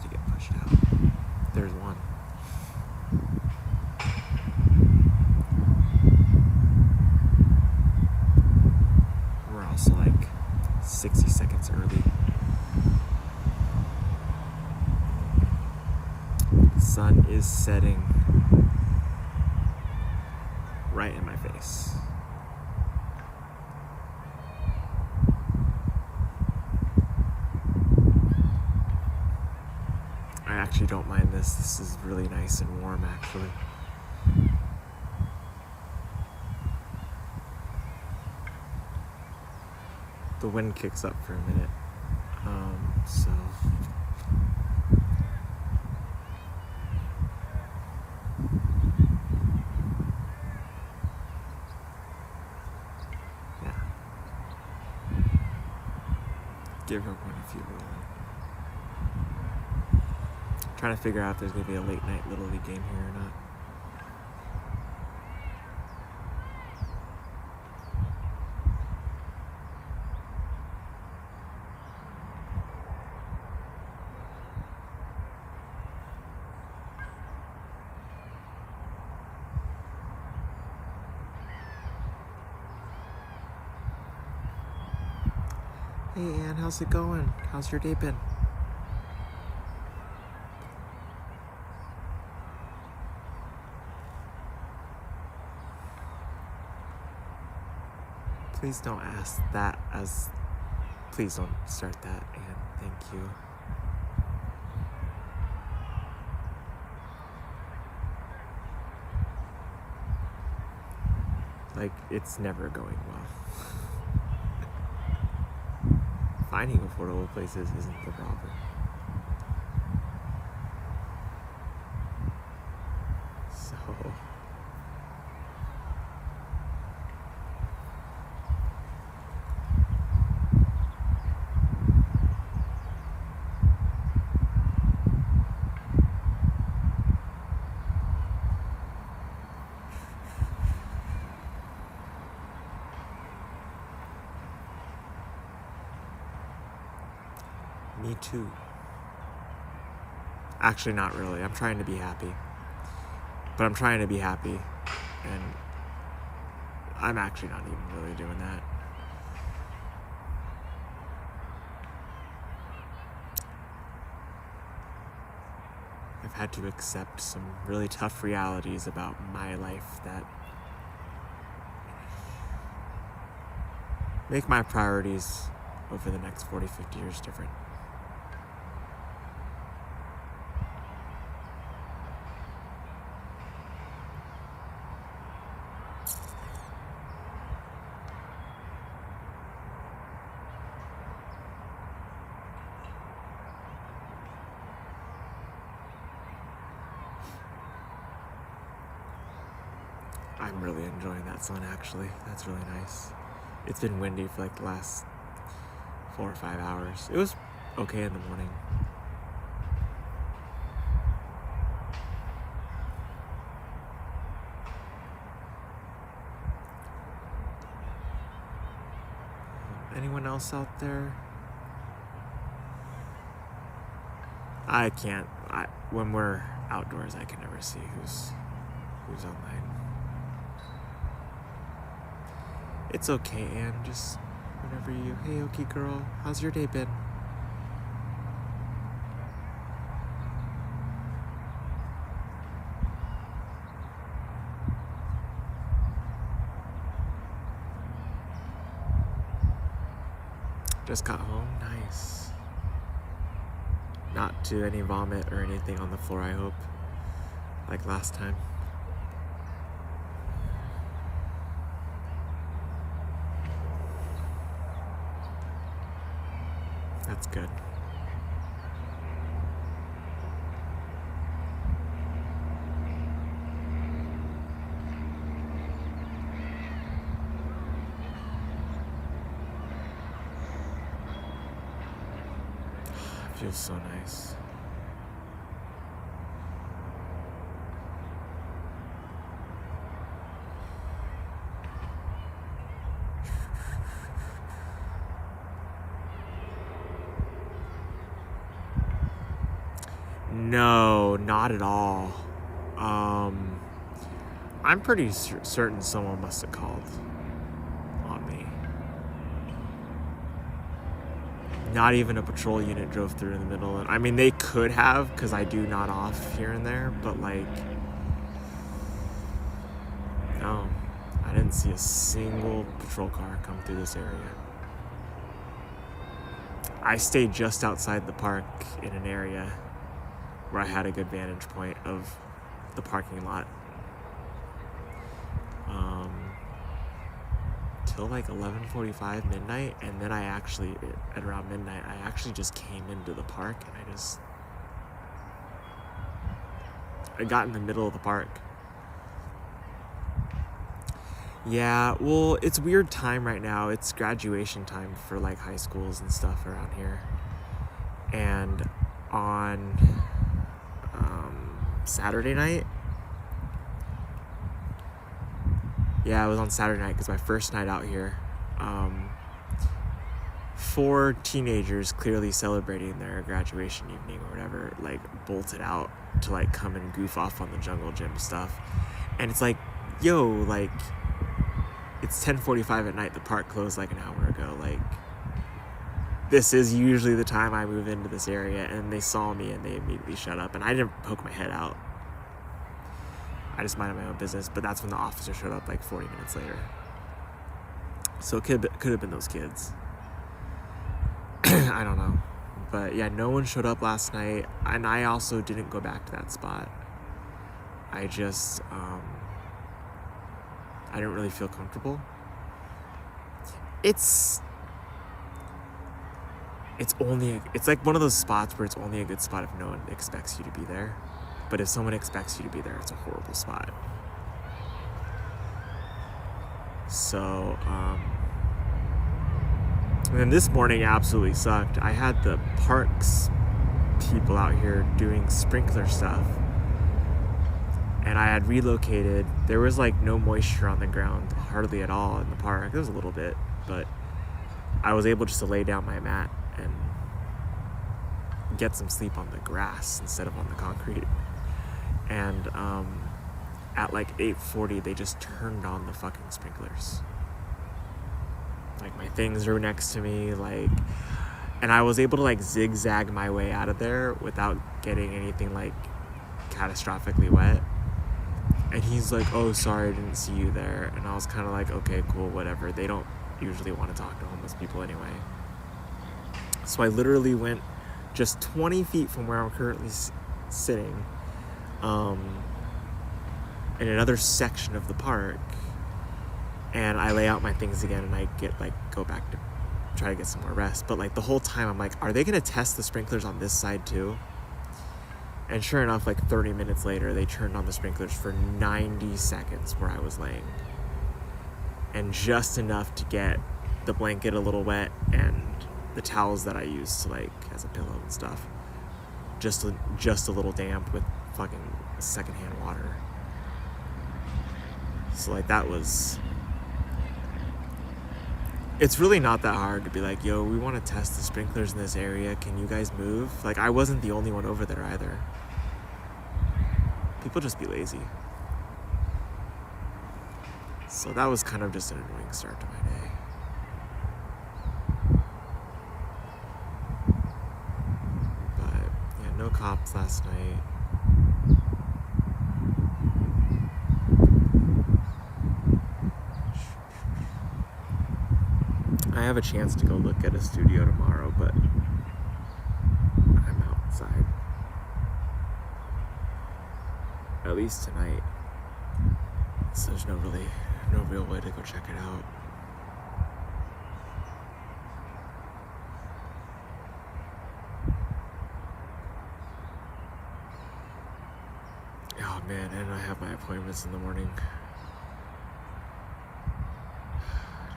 to get pushed out. There's one. We're also like 60 seconds early. The sun is setting right in my face. I actually don't mind this. This is really nice and warm, actually. The wind kicks up for a minute. So yeah. Give her point of view. Trying to figure out if there's gonna be a late night Little League game here or not. Hey Ann, how's it going? How's your day been? Please don't ask that as... Please don't start that, Ann. Thank you. Like, it's never going well. Finding affordable places isn't the problem. So... Me too. Actually, not really. I'm trying to be happy. But I'm trying to be happy. And I'm actually not even really doing that. I've had to accept some really tough realities about my life that make my priorities over the next 40, 50 years different. I'm really enjoying that sun, actually. That's really nice. It's been windy for like the last 4 or 5 hours. It was okay in the morning. Anyone else out there? I can't. When we're outdoors, I can never see who's online. It's okay, Ann. Just whenever you... Hey, okay, girl. How's your day been? Just got home. Nice. Not to any vomit or anything on the floor, I hope. Like last time. That's good. It feels so nice. No, not at all. I'm pretty certain someone must have called on me. Not even a patrol unit drove through in the middle. I mean, they could have, because I do nod off here and there, but like, no, I didn't see a single patrol car come through this area. I stayed just outside the park in an area where I had a good vantage point of the parking lot. Till like 11:45 midnight, and then at around midnight, I actually just came into the park, and I got in the middle of the park. Yeah, well, it's weird time right now. It's graduation time for like high schools and stuff around here. And on Saturday night, yeah, it was on Saturday night because my first night out here, 4 teenagers clearly celebrating their graduation evening or whatever, like bolted out to like come and goof off on the jungle gym stuff. And it's like, yo, like, it's 10:45 at night, the park closed like an hour ago. Like, this is usually the time I move into this area, and they saw me and they immediately shut up, and I didn't poke my head out. I just minded my own business, but that's when the officer showed up like 40 minutes later. So it could have been those kids. I don't know. But yeah, no one showed up last night, and I also didn't go back to that spot. I just, I didn't really feel comfortable. It's like one of those spots where it's only a good spot if no one expects you to be there. But if someone expects you to be there, it's a horrible spot. So, and then this morning absolutely sucked. I had the parks people out here doing sprinkler stuff, and I had relocated. There was like no moisture on the ground, hardly at all in the park. There was a little bit, but I was able just to lay down my mat and get some sleep on the grass instead of on the concrete. And at like 8:40, they just turned on the fucking sprinklers. Like, my things were next to me, like, and I was able to like zigzag my way out of there without getting anything like catastrophically wet. And he's like, oh, sorry, I didn't see you there. And I was kind of like, okay, cool, whatever. They don't usually want to talk to homeless people anyway. So I literally went just 20 feet from where I'm currently sitting, in another section of the park, and I lay out my things again, and I go back to try to get some more rest. But like the whole time I'm like, are they gonna test the sprinklers on this side too? And sure enough, like 30 minutes later, they turned on the sprinklers for 90 seconds where I was laying, and just enough to get the blanket a little wet and the towels that I used to like as a pillow and stuff just a little damp with fucking secondhand water. So like that was, it's really not that hard to be like, yo, we want to test the sprinklers in this area, can you guys move? Like, I wasn't the only one over there either. People just be lazy. So that was kind of just an annoying start to my day. But yeah, no cops last night. I have a chance to go look at a studio tomorrow, but I'm outside. At least tonight. So there's no real way to go check it out. Oh man, and I have my appointments in the morning.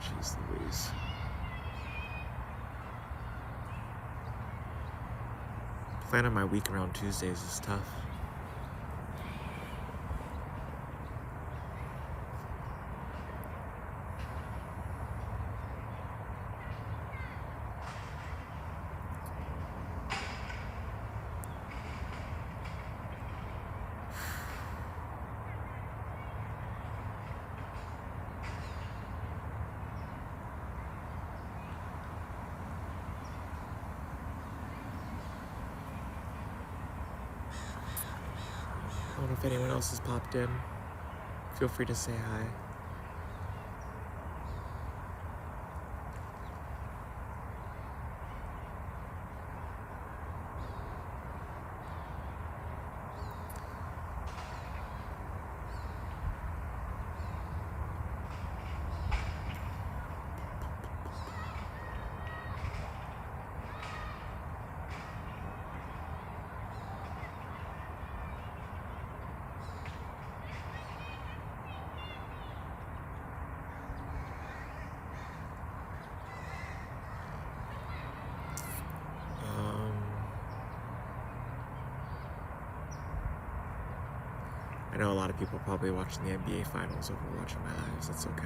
Jeez Louise. Planning my week around Tuesdays is tough. don't know if anyone else has popped in. Feel free to say hi. I know a lot of people are probably watching the NBA finals over watching my lives. That's okay.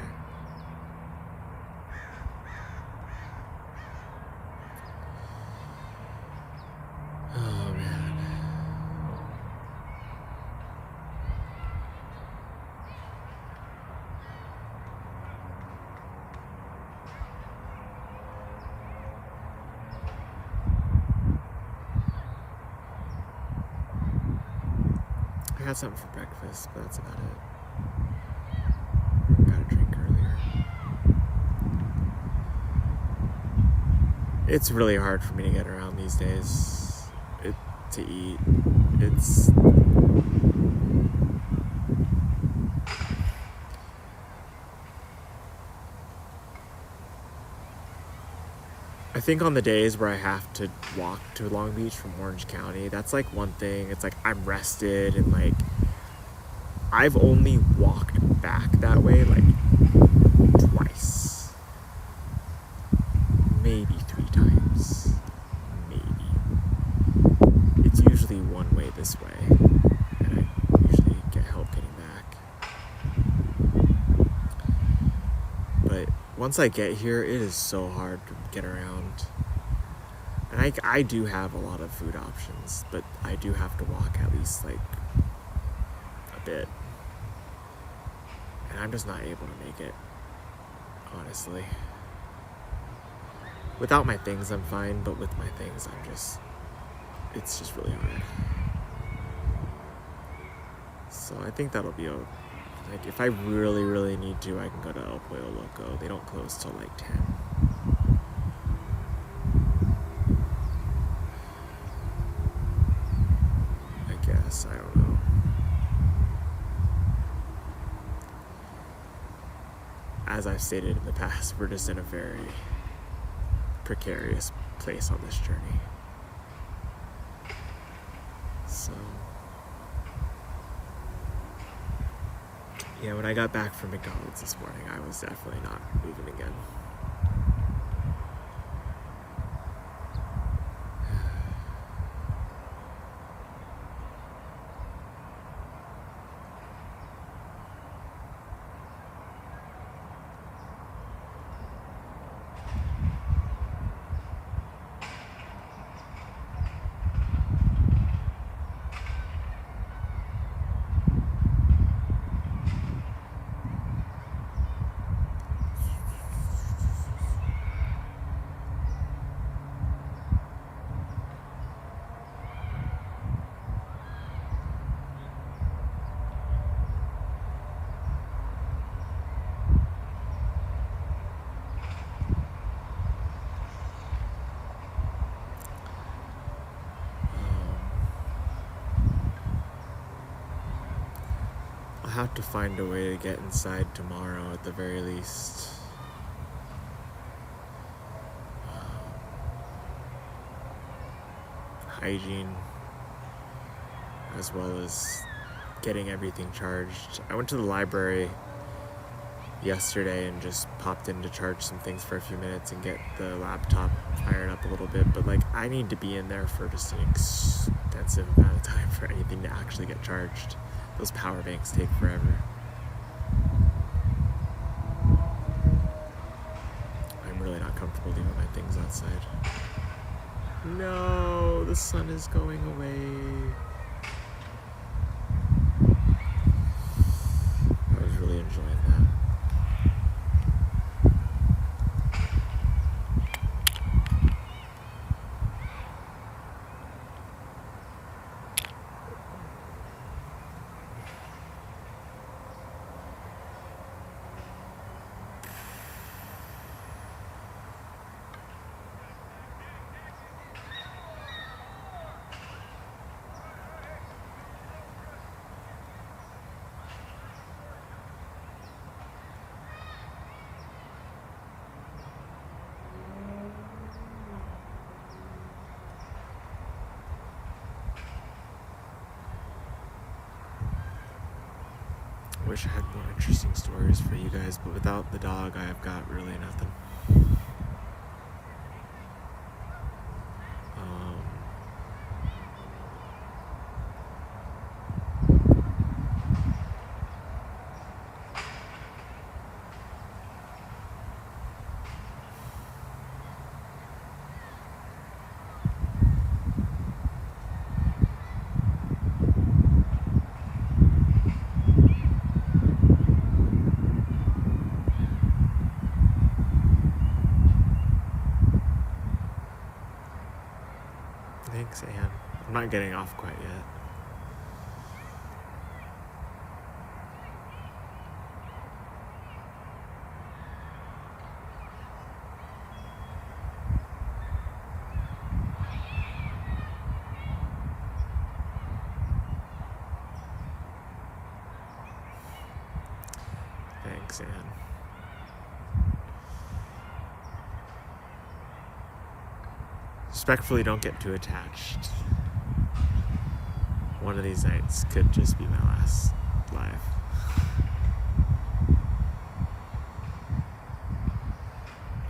Oh, man. I had something for breakfast, but that's about it. Got a drink earlier. It's really hard for me to get around these days. To eat. I think on the days where I have to walk to Long Beach from Orange County, that's like one thing. It's like I'm rested and like I've only walked back that way like twice. Maybe 3 times. Maybe. It's usually one way this way. And I usually get help getting back. But once I get here, it is so hard to get around. And I do have a lot of food options, but I do have to walk at least like a bit. And I'm just not able to make it, honestly. Without my things, I'm fine, but with my things, it's just really hard. So I think that'll be like, if I really, really need to, I can go to El Pollo Loco. They don't close till like 10. I guess, I don't know. As I've stated in the past, we're just in a very precarious place on this journey. So, yeah, when I got back from McDonald's this morning, I was definitely not moving again. I'll have to find a way to get inside tomorrow at the very least. Hygiene, as well as getting everything charged. I went to the library yesterday and just popped in to charge some things for a few minutes and get the laptop fired up a little bit, but like I need to be in there for just an extensive amount of time for anything to actually get charged. Those power banks take forever. I'm really not comfortable leaving my things outside. No, the sun is going away. I was really enjoying that. Wish I had more interesting stories for you guys, but without the dog, I've got really nothing. Thanks, Anne. I'm not getting off quite yet. Thanks, Anne. Respectfully, don't get too attached. One of these nights could just be my last live.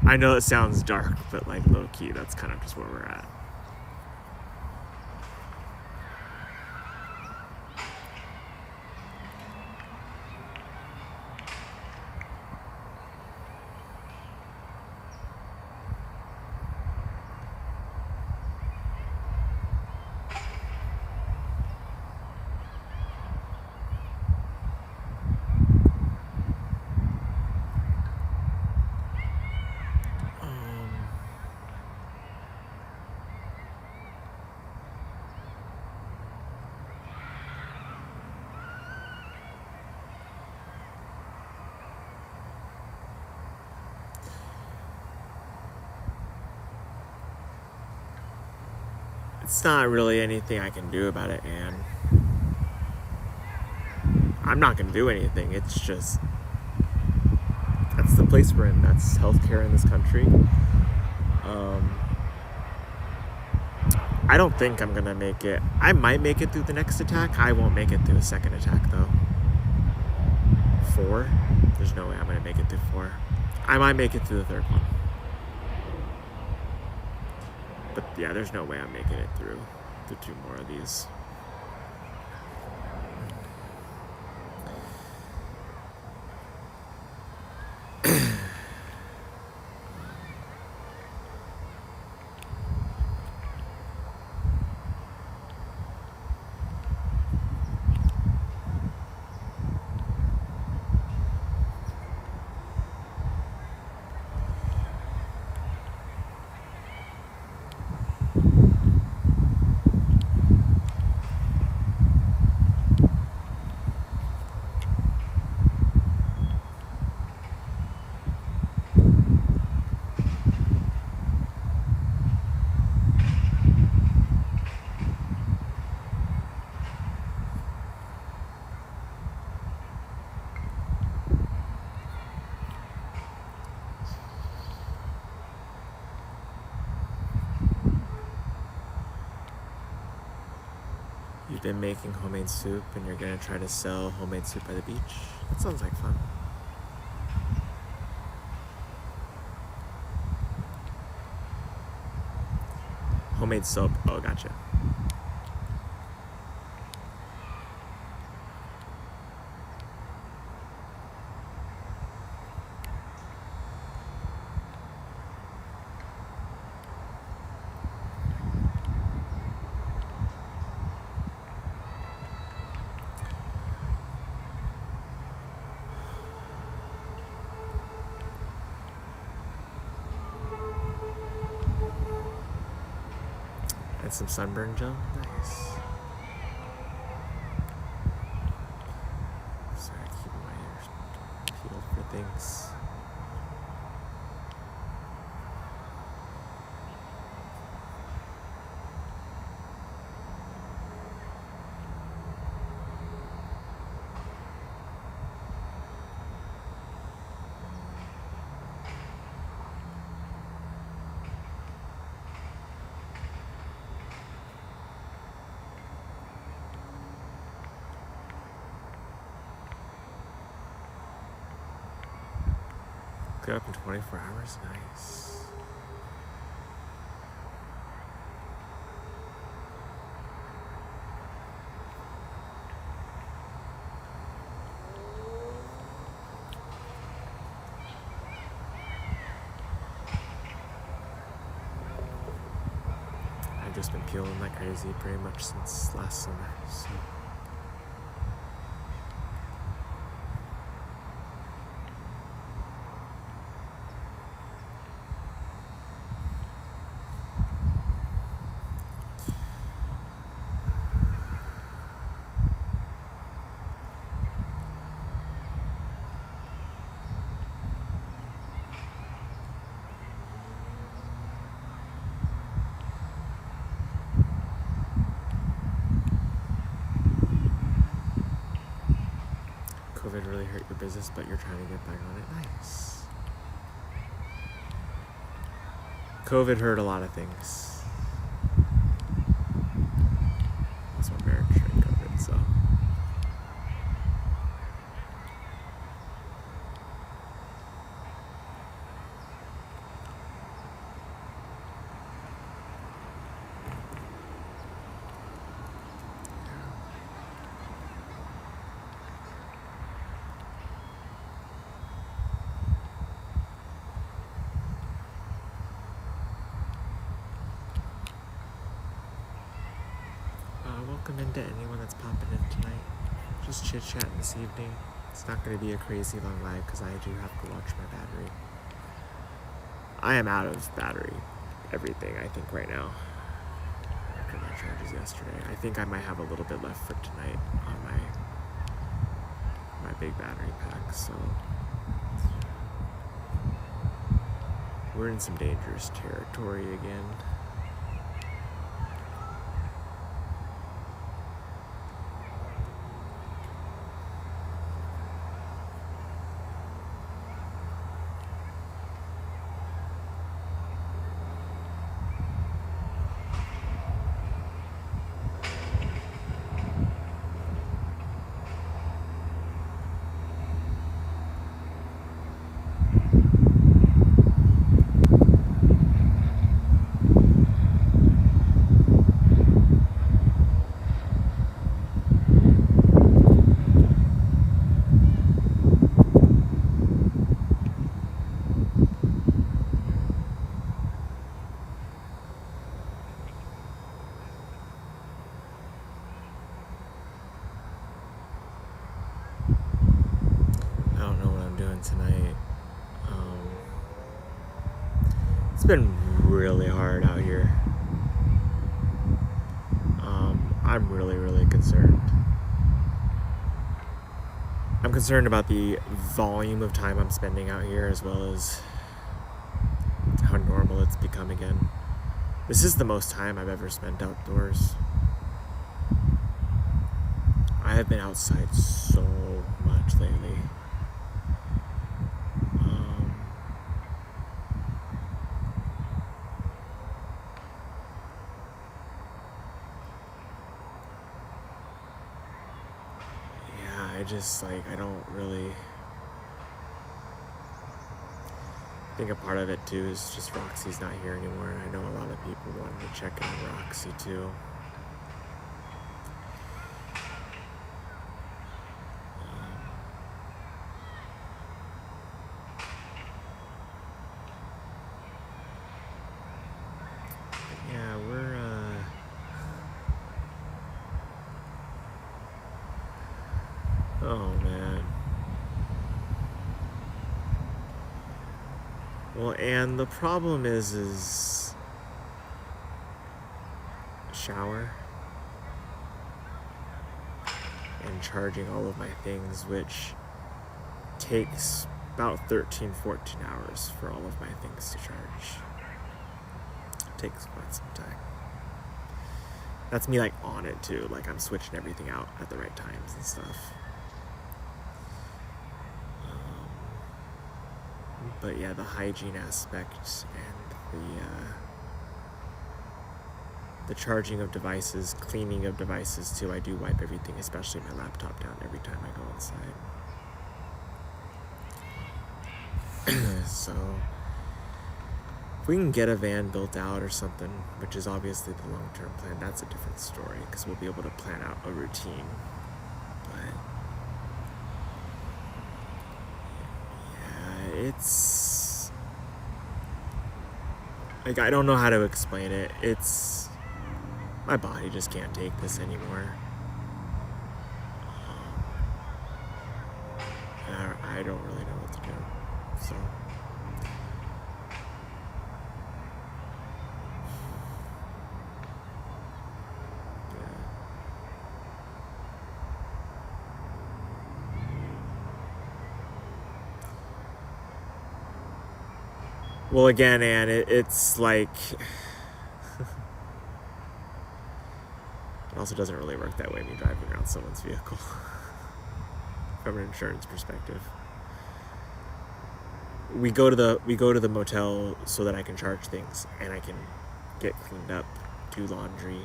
I know it sounds dark, but like low-key, that's kind of just where we're at. It's not really anything I can do about it, Anne. I'm not going to do anything. It's just, that's the place we're in. That's healthcare in this country. I don't think I'm going to make it. I might make it through the next attack. I won't make it through the second attack, though. 4? There's no way I'm going to make it through 4. I might make it through the third one. But yeah, there's no way I'm making it through 2 more of these. You've been making homemade soup and you're gonna try to sell homemade soup by the beach? That sounds like fun. Homemade soap. Oh, gotcha. And some sunburn gel. Nice. Sorry, keeping my ears peeled for things. Get up in 24 hours? Nice. I've just been peeling like crazy pretty much since last summer, so. COVID really hurt your business, but you're trying to get back on it. Nice. COVID hurt a lot of things. That's my marriage during COVID, so. Welcome into anyone that's popping in tonight. Just chit-chatting this evening. It's not going to be a crazy long live because I do have to watch my battery. I am out of battery. Everything, I think, right now. After my charges yesterday. I think I might have a little bit left for tonight on my big battery pack, so. We're in some dangerous territory again. Tonight. It's been really hard out here. I'm really concerned. I'm concerned about the volume of time I'm spending out here as well as how normal it's become again. This is the most time I've ever spent outdoors. I have been outside so much lately. I don't really think a part of it too is just Roxy's not here anymore. I know a lot of people wanted to check in on Roxy too. Oh man. Well, and the problem is shower and charging all of my things, which takes about 13, 14 hours for all of my things to charge. It takes quite some time. That's me like on it too, like I'm switching everything out at the right times and stuff. But yeah, the hygiene aspect and the charging of devices, cleaning of devices too. I do wipe everything, especially my laptop, down every time I go inside. So if we can get a van built out or something, which is obviously the long-term plan, that's a different story because we'll be able to plan out a routine. But yeah, it's like, I don't know how to explain it. It's, my body just can't take this anymore. I don't really know what to do. So yeah. Well, again, Anne, it's like it also doesn't really work that way when you're driving around someone's vehicle from an insurance perspective. We go to the motel so that I can charge things and I can get cleaned up, do laundry,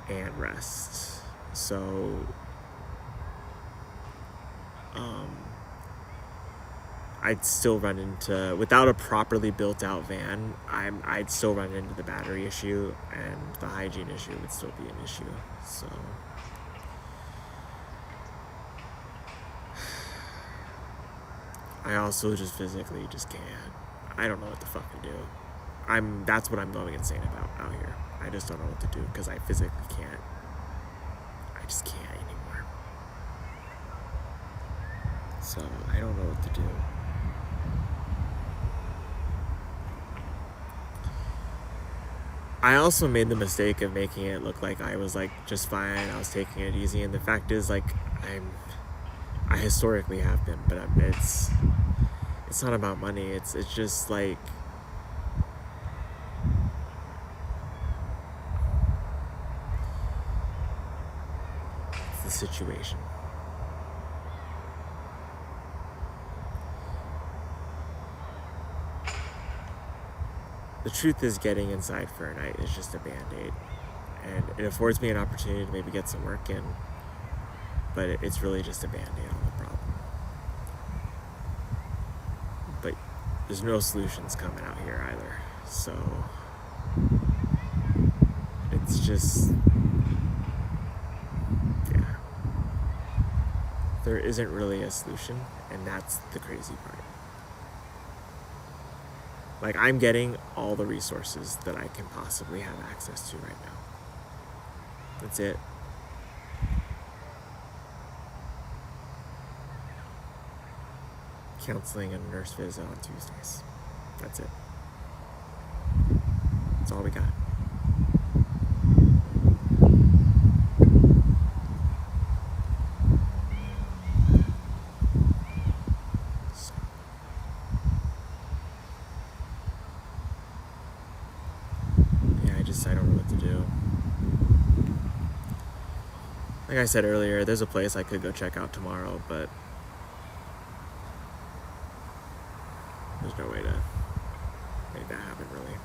and rest. So I'd still run into, without a properly built out van, I'd still run into the battery issue, and the hygiene issue would still be an issue. So I also just physically just can't. I don't know what the fuck to do. That's what I'm going insane about out here. I just don't know what to do because I physically can't. I just can't anymore. So I don't know what to do. I also made the mistake of making it look like I was like just fine. I was taking it easy, and the fact is, like, I historically have been, but it's not about money. It's just like it's the situation. The truth is, getting inside for a night is just a band-aid, and it affords me an opportunity to maybe get some work in, but it's really just a band-aid on the problem. But there's no solutions coming out here either, so it's just, yeah, there isn't really a solution, and that's the crazy part. Like, I'm getting all the resources that I can possibly have access to right now. That's it. Counseling and nurse visit on Tuesdays. That's it. That's all we got. I don't know what to do. Like I said earlier, there's a place I could go check out tomorrow, but there's no way to make that happen, really.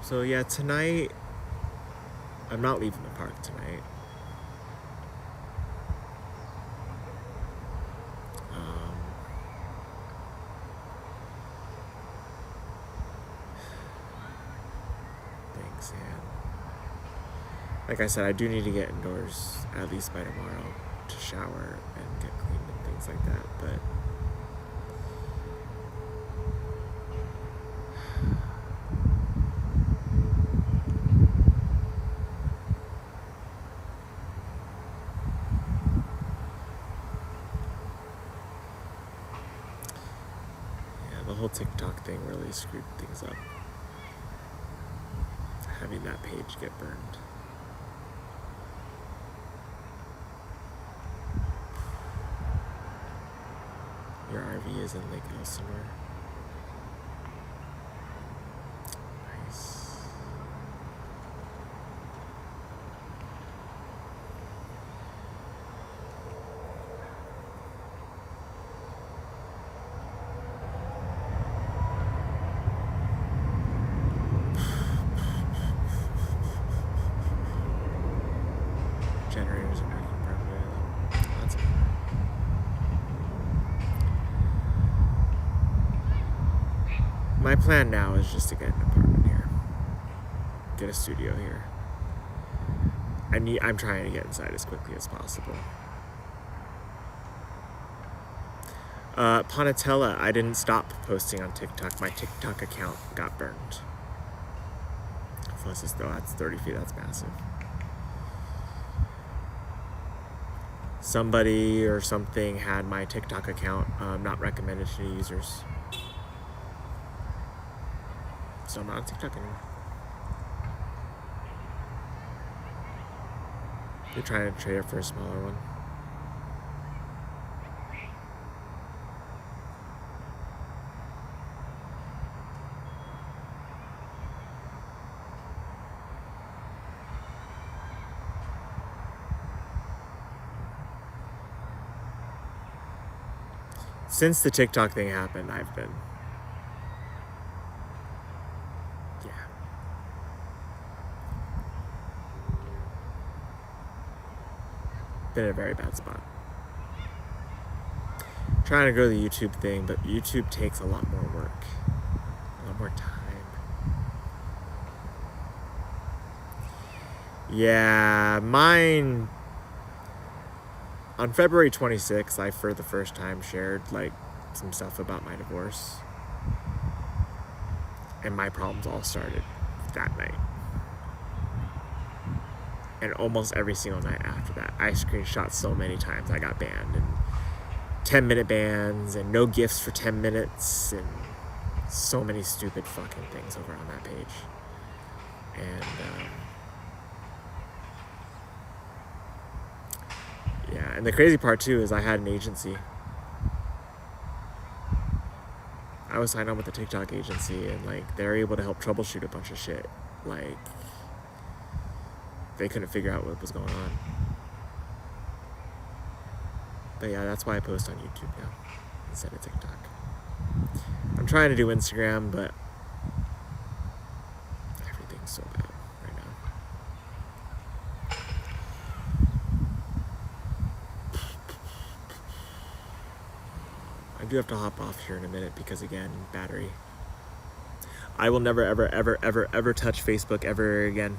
So yeah, tonight, I'm not leaving the park tonight. Thanks, Anne. Like I said, I do need to get indoors at least by tomorrow to shower and get cleaned and things like that, but The whole TikTok thing really screwed things up. Having that page get burned. Your RV is in Lake Elsinore. Nice. Generators are working perfectly. That's better. My plan now is just to get an apartment here. Get a studio here. I'm trying to get inside as quickly as possible. Ponatella, I didn't stop posting on TikTok. My TikTok account got burned. Plus, that's 30 feet. That's massive. Somebody or something had my TikTok account not recommended to new users. So I'm not on TikTok anymore. You're trying to trade it for a smaller one. Since the TikTok thing happened, I've been... Yeah. Been in a very bad spot. Trying to go to the YouTube thing, but YouTube takes a lot more work. A lot more time. Yeah, mine... On February 26th, I for the first time shared some stuff about my divorce. And my problems all started that night. And almost every single night after that, I screenshot so many times I got banned. And 10-minute bans and no gifts for 10 minutes and so many stupid fucking things over on that page. And yeah, and the crazy part too is I had an agency. I was signed on with a TikTok agency, and they're able to help troubleshoot a bunch of shit. They couldn't figure out what was going on. But yeah, that's why I post on YouTube now instead of TikTok. I'm trying to do Instagram, but everything's so bad right now. I do have to hop off here in a minute because, again, battery. I will never, ever, ever, ever, ever touch Facebook ever again.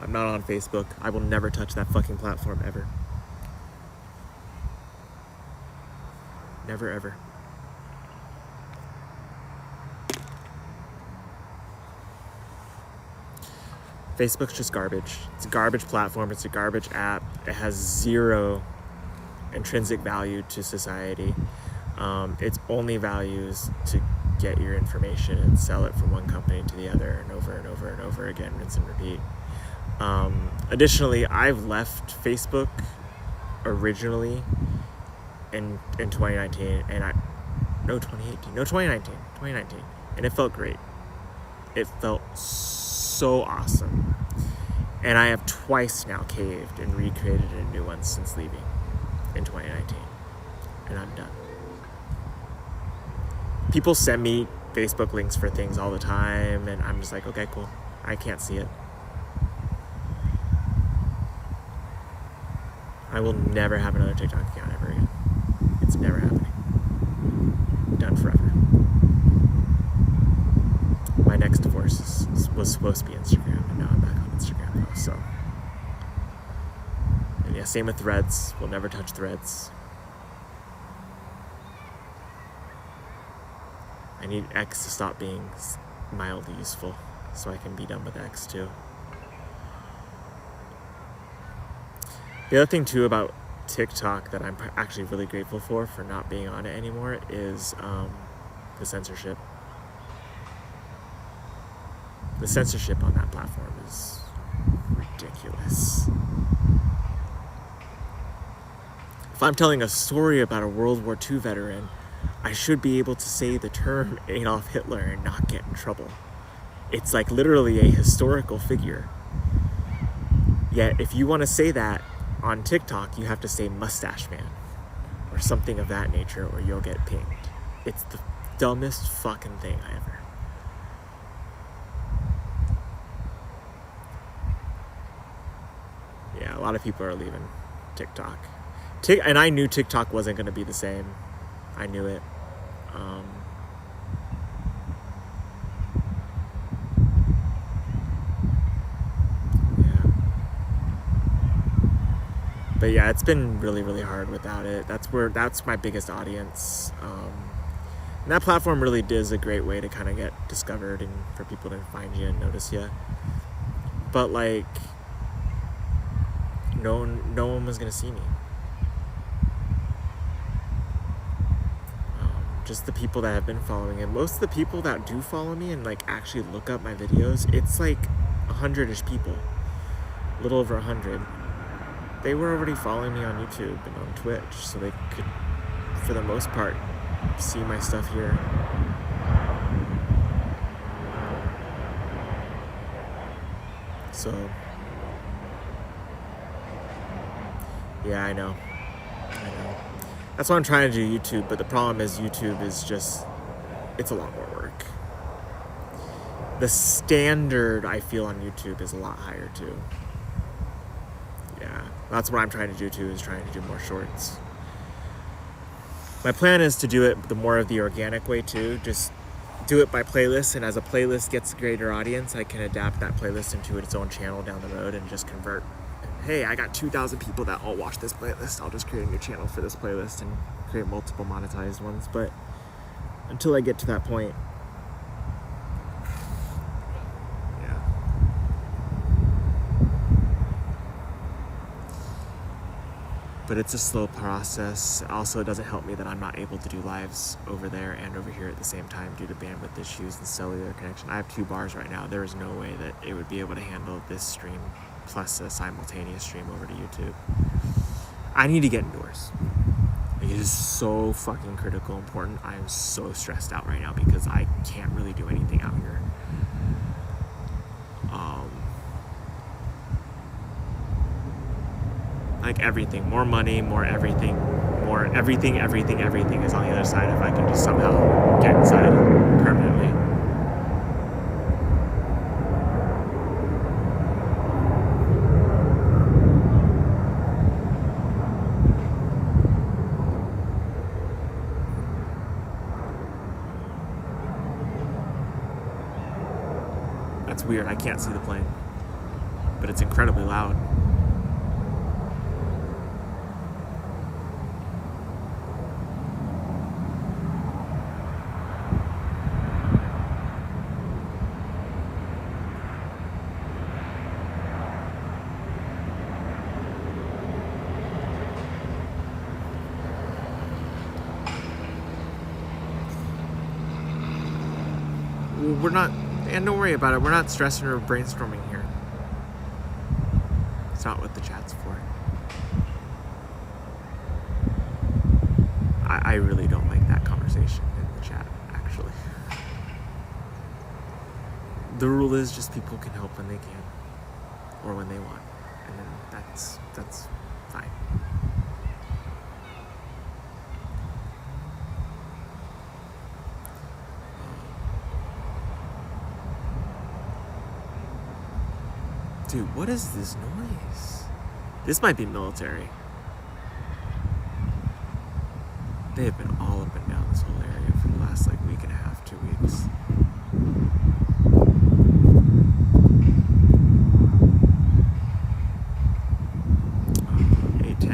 I'm not on Facebook. I will never touch that fucking platform ever. Never, ever. Facebook's just garbage. It's a garbage platform. It's a garbage app. It has zero intrinsic value to society. Its only values to get your information and sell it from one company to the other and over and over and over again, rinse and repeat. Additionally, I've left Facebook originally in 2019 and 2019, and it felt great. It felt so awesome. And I have twice now caved and recreated a new one since leaving in 2019, and I'm done. People send me Facebook links for things all the time, and I'm just like, okay, cool. I can't see it. I will never have another TikTok account ever again. It's never happening. Done forever. My next divorce was supposed to be Instagram, and now I'm back on Instagram though, so. And yeah, same with Threads. We'll never touch Threads. I need X to stop being mildly useful so I can be done with X too. The other thing too about TikTok that I'm actually really grateful for not being on it anymore is the censorship. The censorship on that platform is ridiculous. If I'm telling a story about a World War II veteran, I should be able to say the term Adolf Hitler and not get in trouble. It's like literally a historical figure. Yet if you want to say that on TikTok, you have to say mustache man or something of that nature, or you'll get pinged. It's the dumbest fucking thing I ever. Yeah, a lot of people are leaving TikTok. And I knew TikTok wasn't going to be the same. I knew it. Yeah. But yeah, it's been really, really hard without it. That's my biggest audience. And that platform really is a great way to kind of get discovered and for people to find you and notice you. But like, no one was going to see me. Just the people that have been following, and most of the people that do follow me and like actually look up my videos, it's like 100-ish people, a little over 100. They were already following me on YouTube and on Twitch, so they could, for the most part, see my stuff here. So yeah, I know. That's why I'm trying to do YouTube, but the problem is YouTube is just, it's a lot more work. The standard I feel on YouTube is a lot higher too. Yeah, that's what I'm trying to do too, is trying to do more shorts. My plan is to do it the more of the organic way too, just do it by playlist, and as a playlist gets a greater audience, I can adapt that playlist into its own channel down the road and just convert. Hey, I got 2,000 people that all watch this playlist. I'll just create a new channel for this playlist and create multiple monetized ones. But until I get to that point, yeah. But it's a slow process. Also, it doesn't help me that I'm not able to do lives over there and over here at the same time due to bandwidth issues and cellular connection. I have 2 bars right now. There is no way that it would be able to handle this stream plus a simultaneous stream over to YouTube. I need to get indoors. It is so fucking critical important. I am so stressed out right now because I can't really do anything out here. Like everything, more money, more everything is on the other side if I can just somehow get inside permanently. That's weird. I can't see the plane, but it's incredibly loud. We're not, and don't worry about it, we're not stressing or brainstorming here. It's not what the chat's for. I really don't like that conversation in the chat, actually. The rule is just people can help when they can, or when they want, and then that's fine. Dude, what is this noise? This might be military. They have been all up and down this whole area for the last like week and a half, 2 weeks.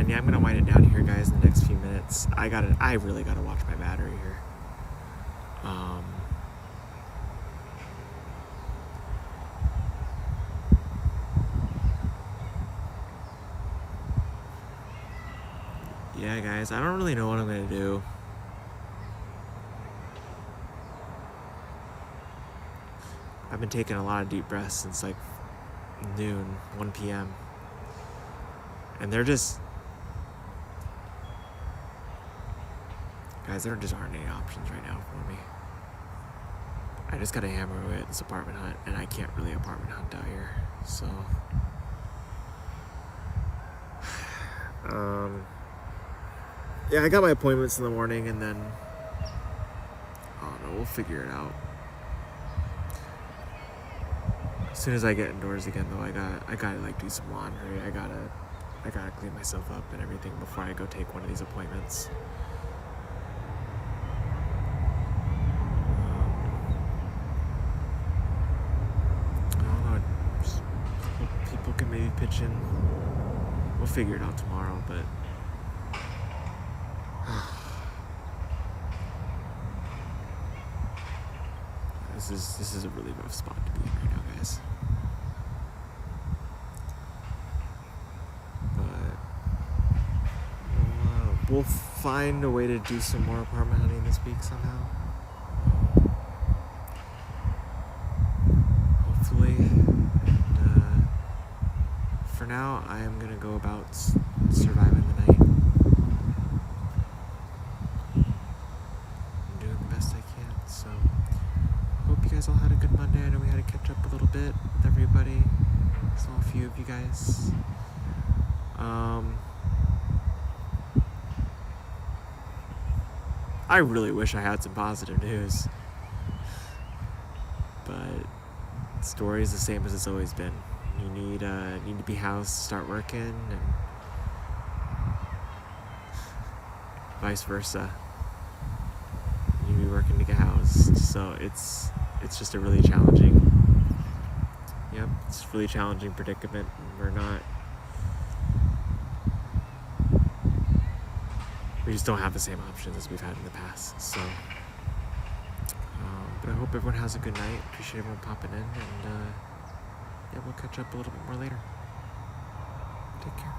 Yeah, I'm gonna wind it down here, guys, in the next few minutes. I really gotta watch my battery here. Yeah, guys, I don't really know what I'm gonna do. I've been taking a lot of deep breaths since like noon, 1 p.m. And they're just... Guys, there just aren't any options right now for me. I just gotta hammer away at this apartment hunt, and I can't really apartment hunt out here, so... yeah, I got my appointments in the morning, and then... I don't know, we'll figure it out. As soon as I get indoors again, though, I gotta like do some laundry. I gotta clean myself up and everything before I go take one of these appointments. I don't know. Just people can maybe pitch in. We'll figure it out tomorrow, but this is a really rough spot to be in right now, guys. But we'll find a way to do some more apartment hunting this week somehow. Hopefully. And, for now, I am gonna go about surviving the night. I'm doing the best I can, so hope you guys all had a good Monday. I know we had to catch up a little bit with everybody. Saw a few of you guys. I really wish I had some positive news, but the story is the same as it's always been. You need to be housed to start working, and vice versa. You need to be working to get housed. So it's just a really challenging. Yep, it's a really challenging predicament. We just don't have the same options as we've had in the past. So, but I hope everyone has a good night. Appreciate everyone popping in, and yeah, we'll catch up a little bit more later. Take care.